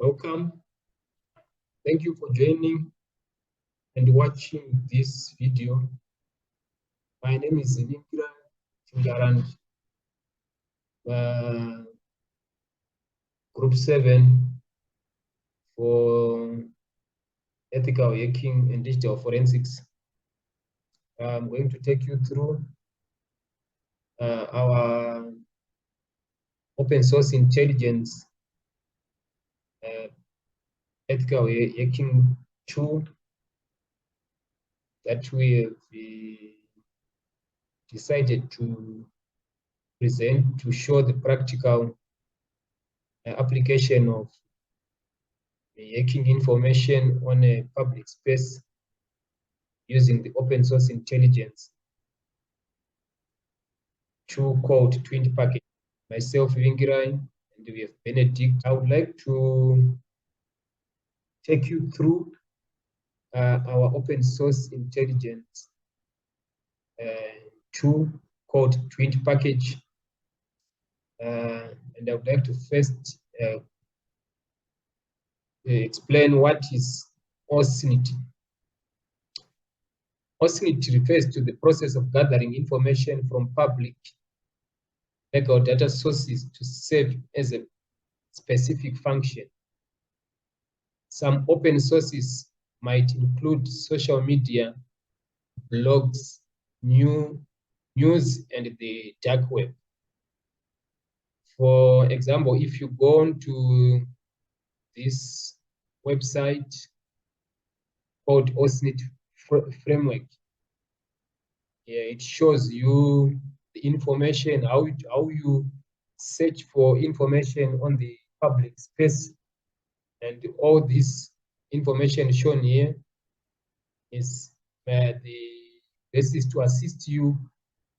Welcome. Thank you for joining and watching this video. My name is Zilingira Tingarand, Group 7 for Ethical Hacking and Digital Forensics. I'm going to take you through our open source intelligence ethical hacking tool that we have decided to present to show the practical application of hacking information on a public space using the open source intelligence tool called Twint package. Myself, Vingirai, and we have Benedict. I would like to take you through our open source intelligence tool called Twint package. And I would like to first explain what is OSINT. OSINT refers to the process of gathering information from public legal data sources to serve as a specific function. Some open sources might include social media, blogs, news, and the dark web. For example, if you go on to this website called OSINT framework, it shows you the information, how you search for information on the public space, and all this information shown here is the basis to assist you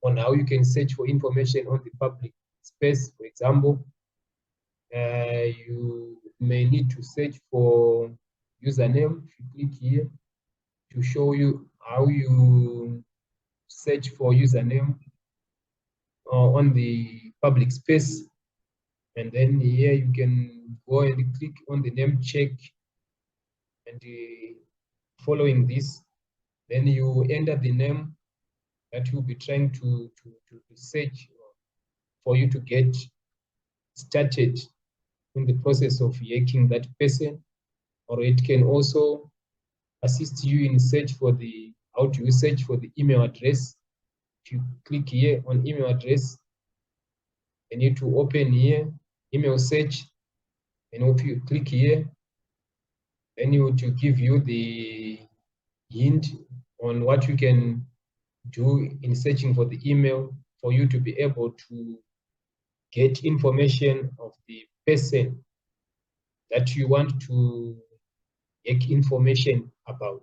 on how you can search for information on the public space. For example, you may need to search for username. If you click here to show you how you search for username on the public space, and then here you can go and click on the name check, and following this, then you enter the name that you'll be trying to search for you to get started in the process of hacking that person. Or it can also assist you in search for the how to search for the email address. If you click here on email address, you need to open here email search, and if you click here, then it will give you the hint on what you can do in searching for the email for you to be able to get information of the person that you want to get information about.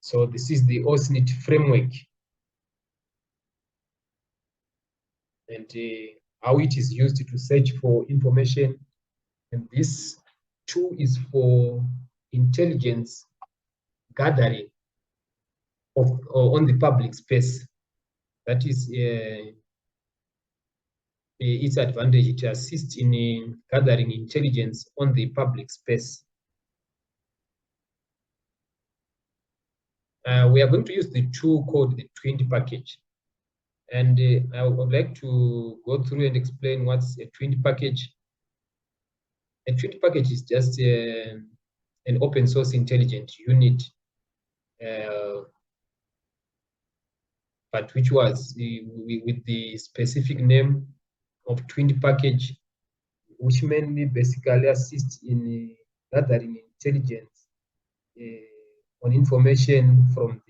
So this is the OSINT framework, and how it is used to search for information. And this tool is for intelligence gathering on the public space. That is its advantage. It assists in gathering intelligence on the public space. We are going to use the tool called the Twint package. And I would like to go through and explain what's a Twint package. A Twint package is just an open source intelligence unit, but which was with the specific name of Twint package, which mainly basically assists in gathering intelligence on information from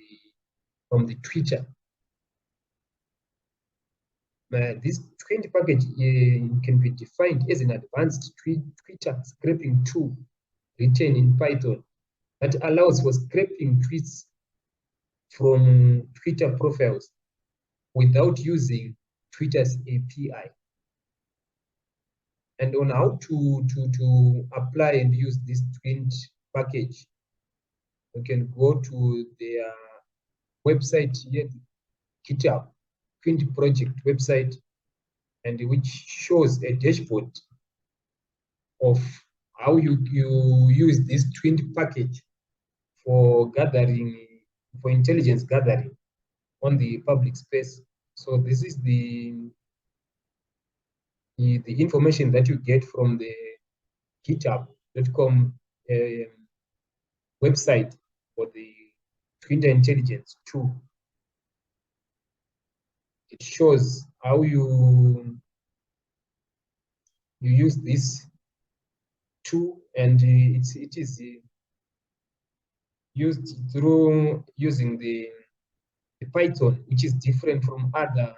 the Twitter. This Twint package can be defined as an advanced Twitter scraping tool written in Python that allows for scraping tweets from Twitter profiles without using Twitter's API. And on how to apply and use this Twint package, you can go to their website here, GitHub Twint project website, and which shows a dashboard of how you use this Twint package for intelligence gathering on the public space. So this is the information that you get from the github.com website for the Twint intelligence tool. It shows how you use this tool, and it is used through using the Python, which is different from other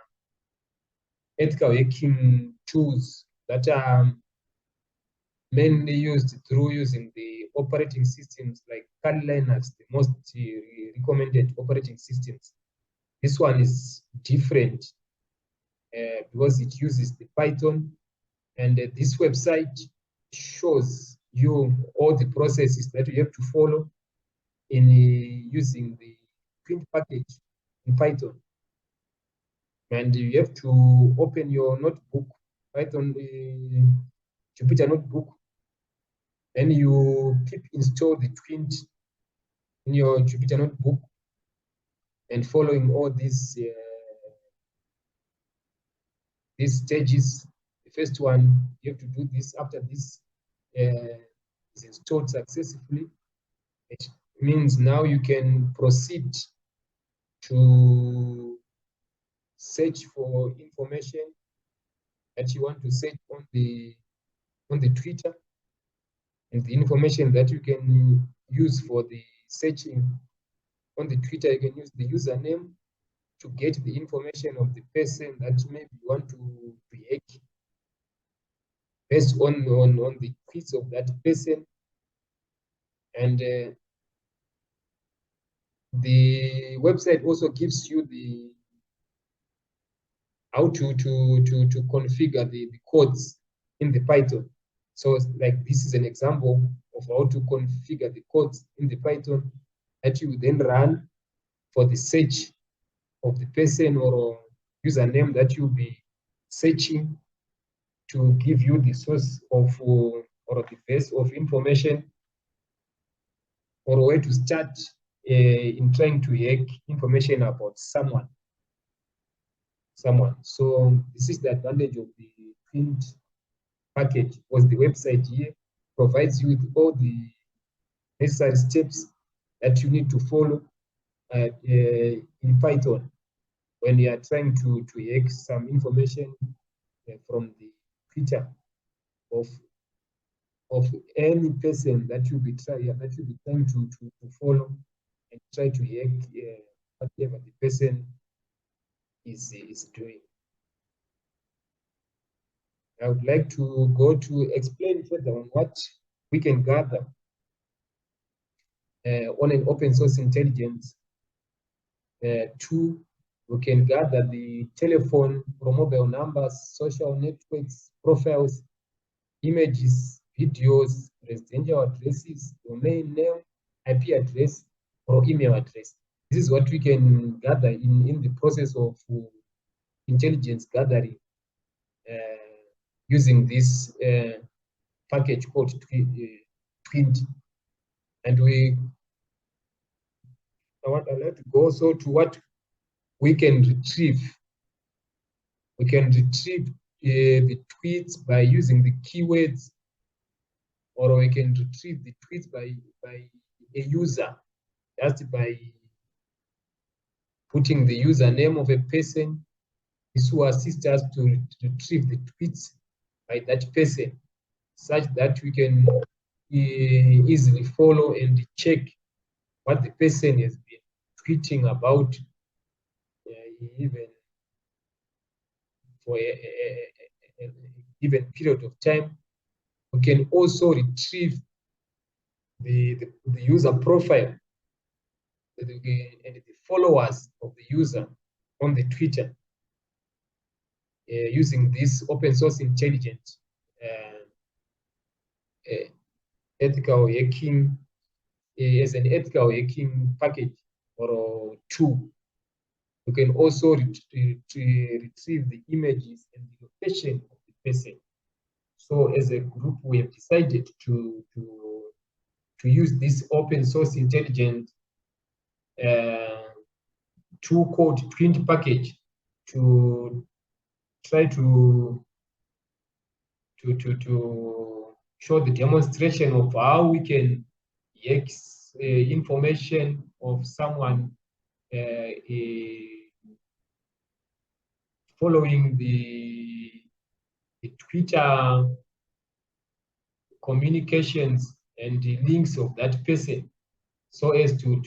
ethical hacking tools that are mainly used through using the operating systems like Kali Linux, the most recommended operating systems. This one is different because it uses the Python, and this website shows you all the processes that you have to follow in using the Twint package in Python. And you have to open your notebook, Python Jupyter notebook, then you keep install the Twint in your Jupyter notebook and following all these stages. The first one, you have to do this. After this is installed successfully, it means now you can proceed to search for information that you want to search on the Twitter, and the information that you can use for the searching on the Twitter. You can use the username to get the information of the person that maybe you want to hack based on the tweets of that person. And the website also gives you the how to configure the codes in the Python. So like this is an example of how to configure the codes in the Python that you then run for the search of the person or username that you'll be searching to give you the source of or the base of information, or where to start in trying to hack information about someone. So this is the advantage of the Twint package, because the website here provides you with all the necessary steps that you need to follow in Python when you are trying to hack some information from the Twitter of any person that you be trying to follow and try to hack whatever the person is doing. I would like to go to explain further on what we can gather on an open source intelligence tool. We can gather the telephone or mobile numbers, social networks, profiles, images, videos, residential addresses, domain name, IP address, or email address. This is what we can gather in the process of intelligence gathering using this package called Twint. And I'd like to go also to what we can retrieve. We can retrieve the tweets by using the keywords, or we can retrieve the tweets by a user just by putting the username of a person. This will assist us to retrieve the tweets by that person, such that we can easily follow and check what the person has been tweeting about, even for a given period of time. We can also retrieve the user profile and the followers of the user on the Twitter using this open source intelligence ethical hacking as an ethical hacking package or tool. You can also retrieve the images and the location of the person. So as a group, we have decided to use this open source intelligent tool called Twint package to try to show the demonstration of how we can use information of someone following the Twitter communications and the links of that person, so as to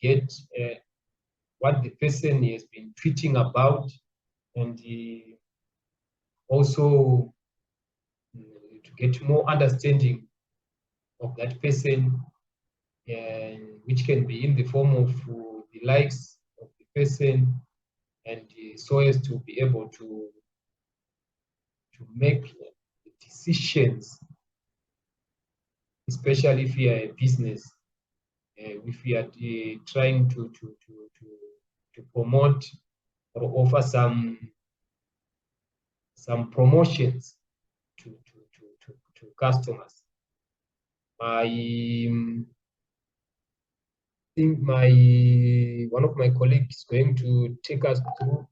get what the person has been tweeting about, and also to get more understanding of that person, and which can be in the form of the likes of the person, and so as to be able to make decisions, especially if you are a business, if we are trying to promote or offer some promotions to customers. I think one of my colleagues is going to take us through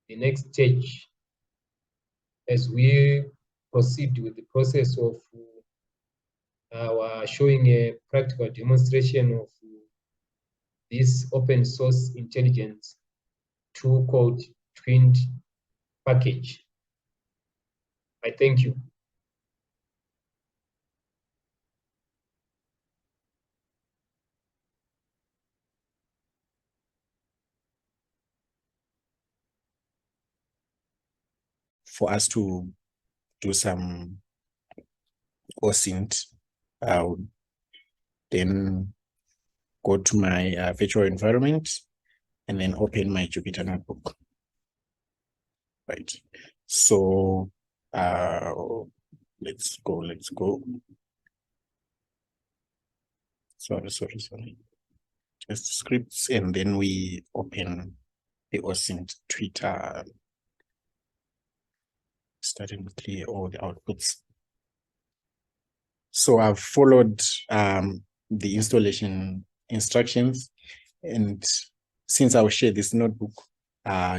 the next stage as we proceed with the process of our showing a practical demonstration of this open source intelligence tool called Twint package. I thank you. For us to do some OSINT, I would then go to my virtual environment and then open my Jupyter Notebook. Right. So let's go. Sorry. Just scripts, and then we open the OSINT Twitter, starting to clear all the outputs. So I've followed the installation instructions, and since I'll share this notebook,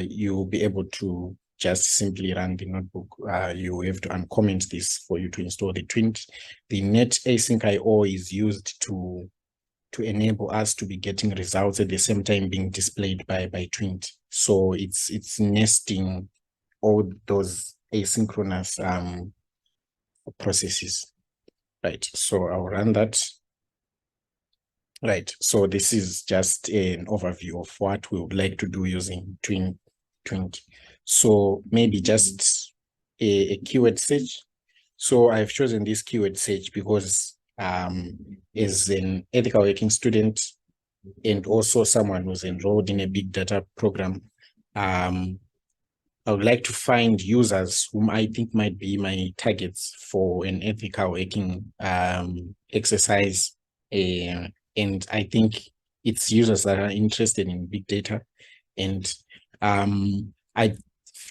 you'll be able to just simply run the notebook. You have to uncomment this for you to install the Twint. The net async IO is used to enable us to be getting results at the same time being displayed by Twint. So it's nesting all those asynchronous processes. Right, so I'll run that. Right, so this is just an overview of what we would like to do using Twint. So maybe just a keyword search. So I've chosen this keyword search because as an ethical hacking student and also someone who's enrolled in a big data program, I would like to find users whom I think might be my targets for an ethical hacking exercise. And I think it's users that are interested in big data. And I've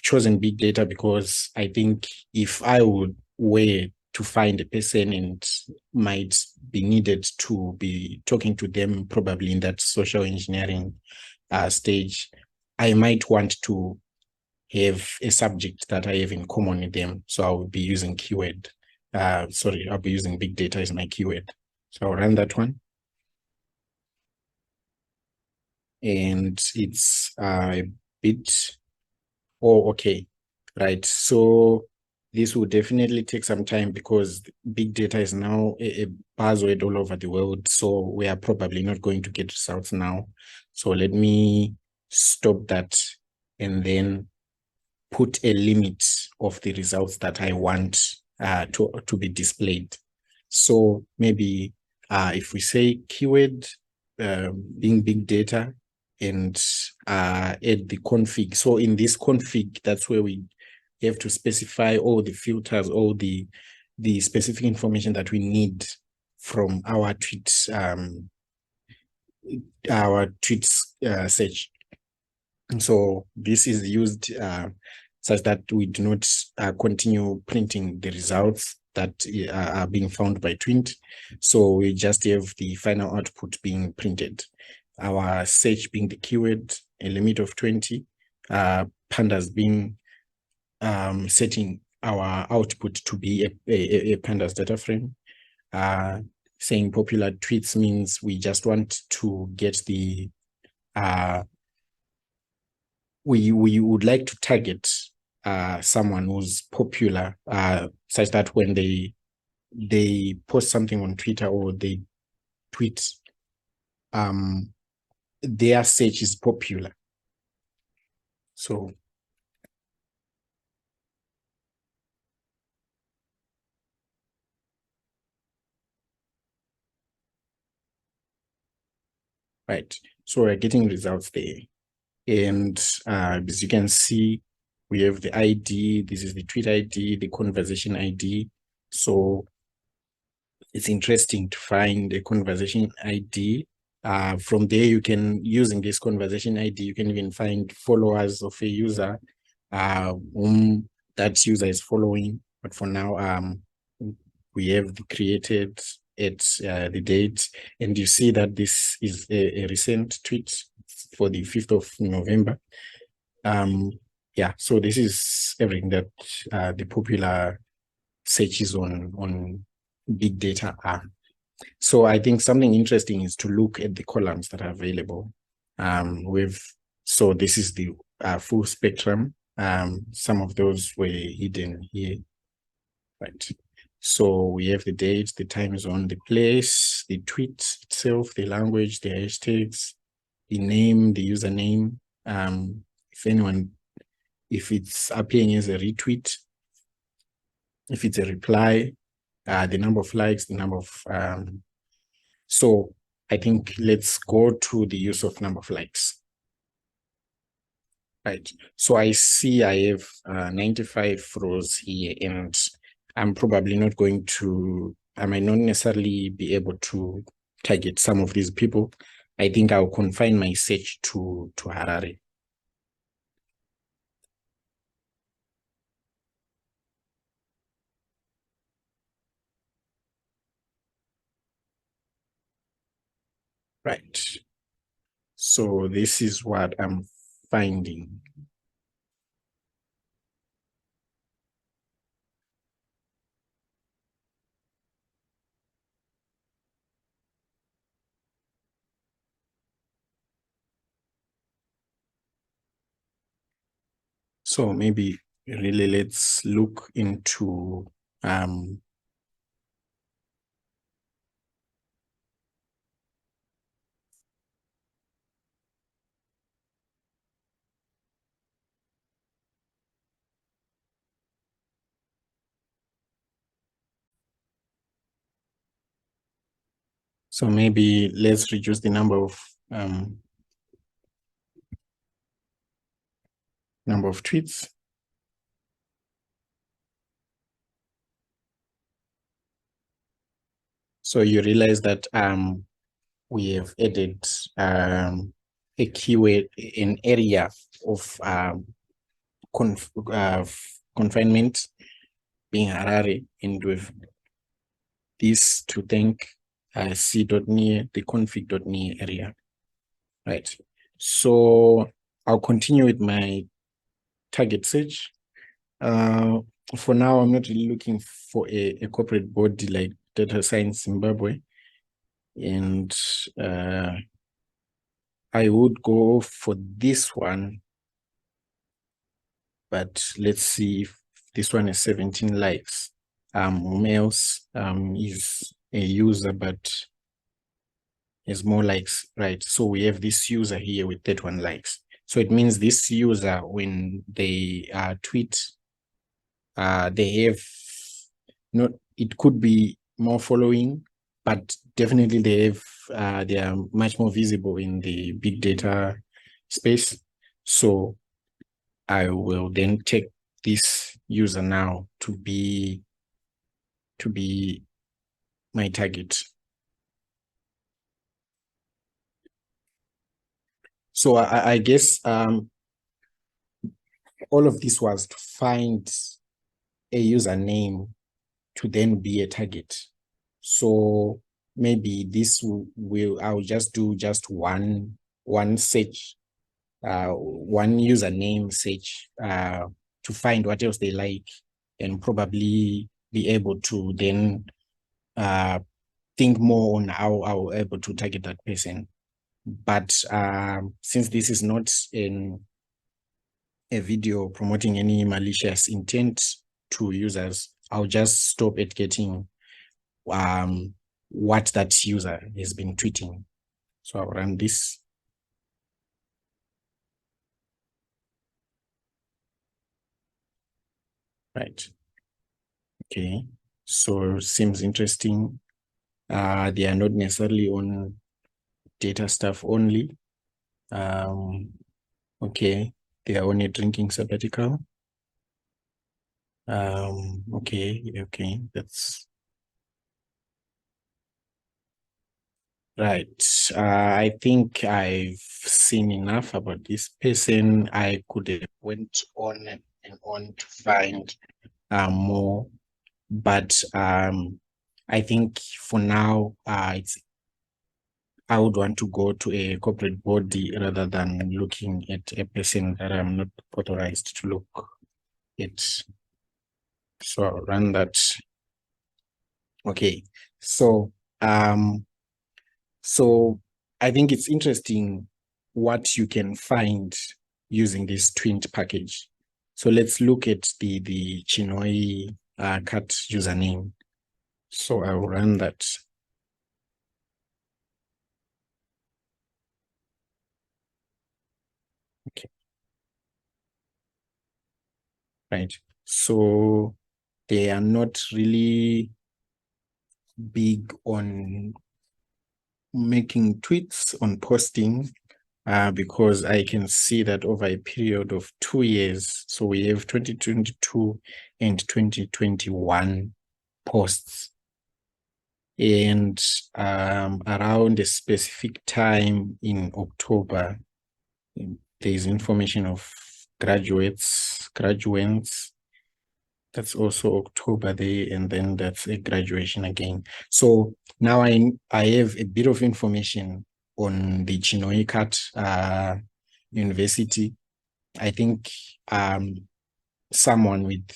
chosen big data because I think if I were to find a person and might be needed to be talking to them probably in that social engineering stage, I might want to have a subject that I have in common with them. So I will be using keyword. I'll be using big data as my keyword. So I'll run that one. And it's a bit, okay, right. So this will definitely take some time because big data is now a buzzword all over the world. So we are probably not going to get results now. So let me stop that and then put a limit of the results that I want to be displayed. So maybe if we say keyword being big data and add the config. So in this config, that's where we have to specify all the filters, all the specific information that we need from our tweet search. So this is used such that we do not continue printing the results that are being found by Twint. So we just have the final output being printed. Our search being the keyword, a limit of 20, pandas being setting our output to be a pandas data frame. Saying popular tweets means we just want to get the we would like to target someone who's popular, such that when they post something on Twitter or they tweet, their search is popular. So right, so we're getting results there. And as you can see, we have the ID. This is the tweet ID, the conversation ID. So it's interesting to find a conversation ID. From there, you can, using this conversation ID, you can even find followers of a user whom that user is following. But for now, we have the created at the date, and you see that this is a recent tweet for the 5th of November. Yeah, so this is everything that the popular searches on big data are. So I think something interesting is to look at the columns that are available. So this is the full spectrum. Some of those were hidden here, right? So we have the date, the time zone, the place, the tweet itself, the language, the hashtags, the name, the username. If it's appearing as a retweet, if it's a reply, the number of likes, the number of, so I think let's go to the use of number of likes. Right, so I see I have 95 rows here, and I'm probably not going to, I might not necessarily be able to target some of these people. I think I'll confine my search to Harare. Right, so this is what I'm finding. So maybe really let's look into so maybe let's reduce the number of tweets. So you realize that we have added a keyword, an area of confinement being Harare, and with this to thank c.near, the config.near area. Right. So I'll continue with my target search. For now, I'm not really looking for a corporate body like Data Science Zimbabwe. And I would go for this one, but let's see if this one is 17 likes. Whom else is a user but has more likes, right? So we have this user here with 31 likes. So it means this user, when they tweet, they have not, it could be more following, but definitely they have they are much more visible in the big data space. So I will then take this user now to be my target. So I guess all of this was to find a username to then be a target. So maybe this I'll just do just one search, one username search to find what else they like, and probably be able to then think more on how I'll able to target that person. But since this is not a video promoting any malicious intent to users, I'll just stop at getting what that user has been tweeting. So I'll run this. Right. Okay. So seems interesting. They are not necessarily on data stuff only. Okay. They are only drinking sabbatical. Okay. That's right. I think I've seen enough about this person. I could have went on and on to find more, but I think for now, I would want to go to a corporate body rather than looking at a person that I'm not authorized to look at. So I'll run that. Okay. So I think it's interesting what you can find using this Twint package. So let's look at the Chinoi cat username. So I'll run that. Okay. Right. So they are not really big on making tweets, on posting, because I can see that over a period of 2 years, so we have 2022 and 2021 posts. And around a specific time in October, there's information of graduates. That's also October there, and then that's a graduation again. So now I have a bit of information on the Chinoikat University. I think someone with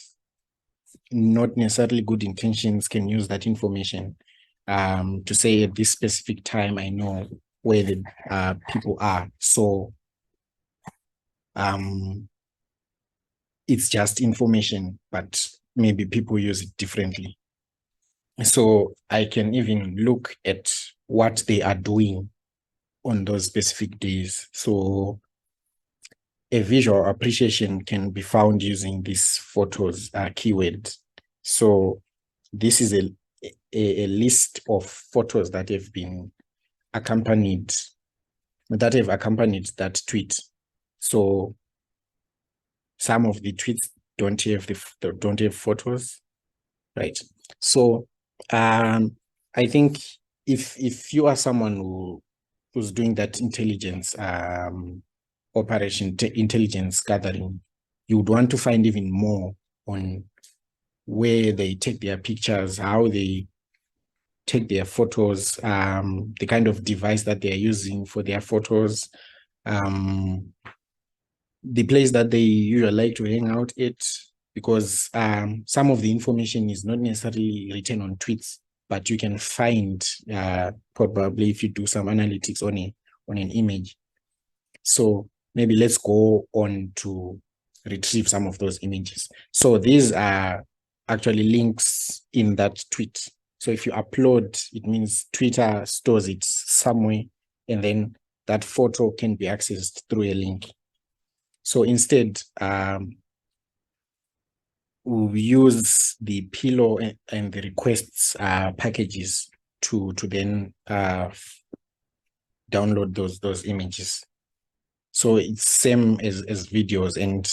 not necessarily good intentions can use that information to say at this specific time I know where the people are. So it's just information, but maybe people use it differently. So I can even look at what they are doing on those specific days. So a visual appreciation can be found using this photos keyword. So this is a list of photos that have been accompanied, that tweet. So some of the tweets don't have photos, right? So I think if you are someone who's doing that intelligence intelligence gathering, you would want to find even more on where they take their pictures, how they take their photos, the kind of device that they're using for their photos, the place that they usually like to hang out at, because some of the information is not necessarily written on tweets, but you can find probably if you do some analytics on an image. So maybe let's go on to retrieve some of those images. So these are actually links in that tweet. So if you upload, it means Twitter stores it somewhere, and then that photo can be accessed through a link. So instead, we use the pillow and the requests packages to then download those images. So it's same as videos, and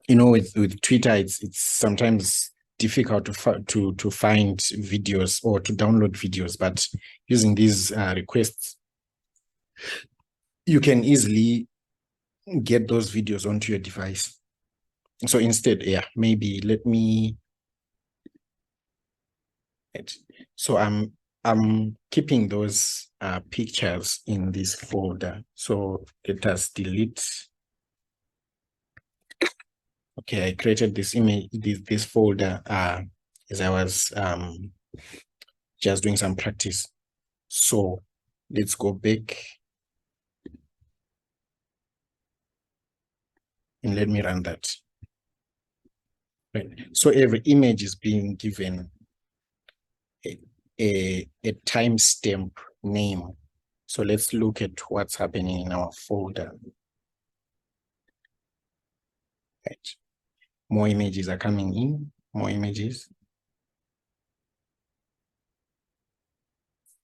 with Twitter, it's sometimes difficult to find videos or to download videos, but using these requests, you can easily get those videos onto your device. So instead, yeah, maybe let me. So I'm keeping those pictures in this folder. So let us delete. Okay, I created this image, this folder as I was just doing some practice. So let's go back and let me run that. Right. So every image is being given a timestamp name. So let's look at what's happening in our folder. Right. More images are coming in, more images.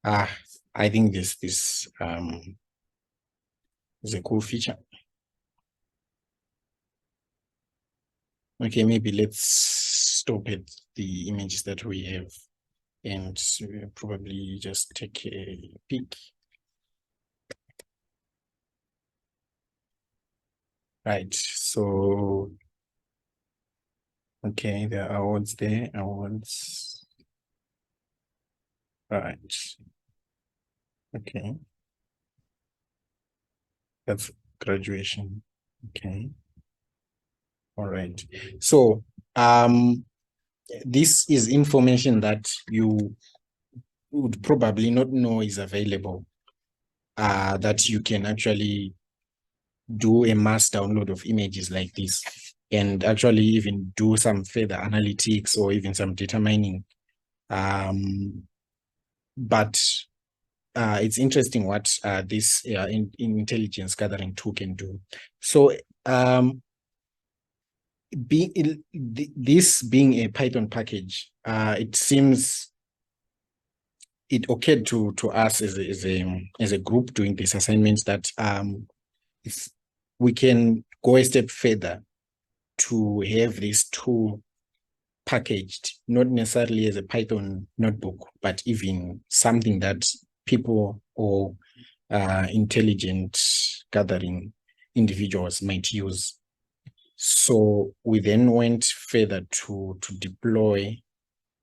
I think this is a cool feature. Okay, maybe let's stop at the images that we have and probably just take a peek. Right, so okay, there are awards there, awards. Right. Okay. That's graduation. Okay. All right. So this is information that you would probably not know is available, that you can actually do a mass download of images like this and actually even do some further analytics or even some data mining. But it's interesting what this intelligence gathering tool can do. So this being a Python package, it seems it occurred to us as a group doing this assignment that if we can go a step further to have this tool packaged, not necessarily as a Python notebook, but even something that people or intelligent gathering individuals might use. So we then went further to deploy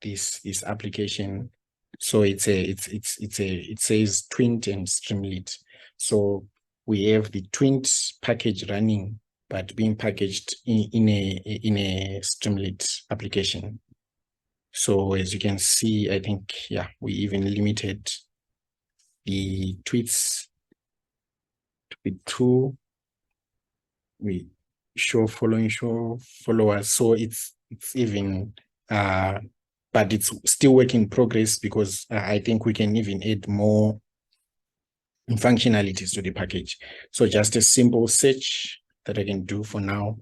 this application. So it says Twint and Streamlit. So we have the Twint package running, but being packaged in a Streamlit application. So as you can see, I think, yeah, we even limited the tweets to be 2. We show followers. So it's even but it's still work in progress because I think we can even add more functionalities to the package. So just a simple search that I can do for now.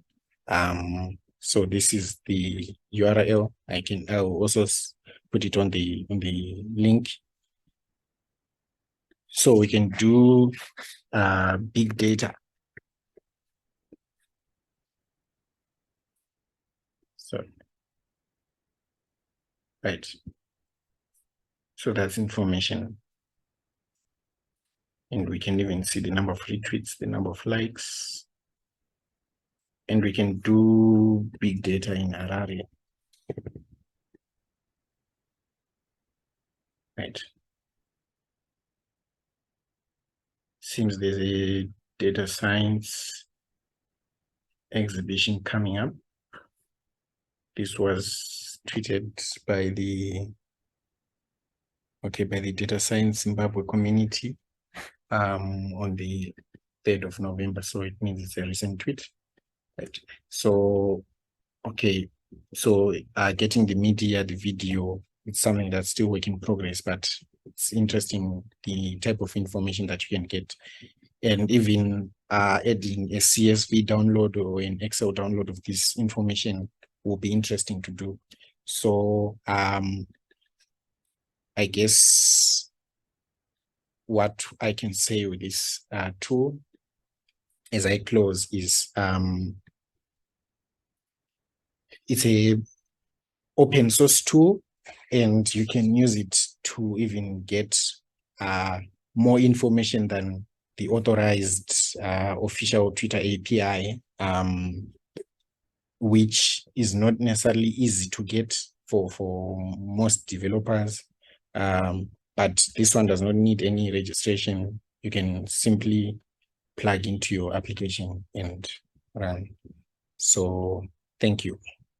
So this is the URL. I'll also put it on the link. So we can do big data. So right. So that's information. And we can even see the number of retweets, the number of likes. And we can do big data in Harare. Right. Seems there's a data science exhibition coming up. This was tweeted by the data science Zimbabwe community on the 3rd of November. So it means it's a recent tweet. Right. So okay, so getting the media, the video, it's something that's still work in progress, but it's interesting the type of information that you can get. And even adding a CSV download or an Excel download of this information will be interesting to do. So I guess what I can say with this tool as I close is it's a open source tool, and you can use it to even get more information than the authorized official Twitter API, which is not necessarily easy to get for most developers. But this one does not need any registration. You can simply plug into your application and run. So thank you.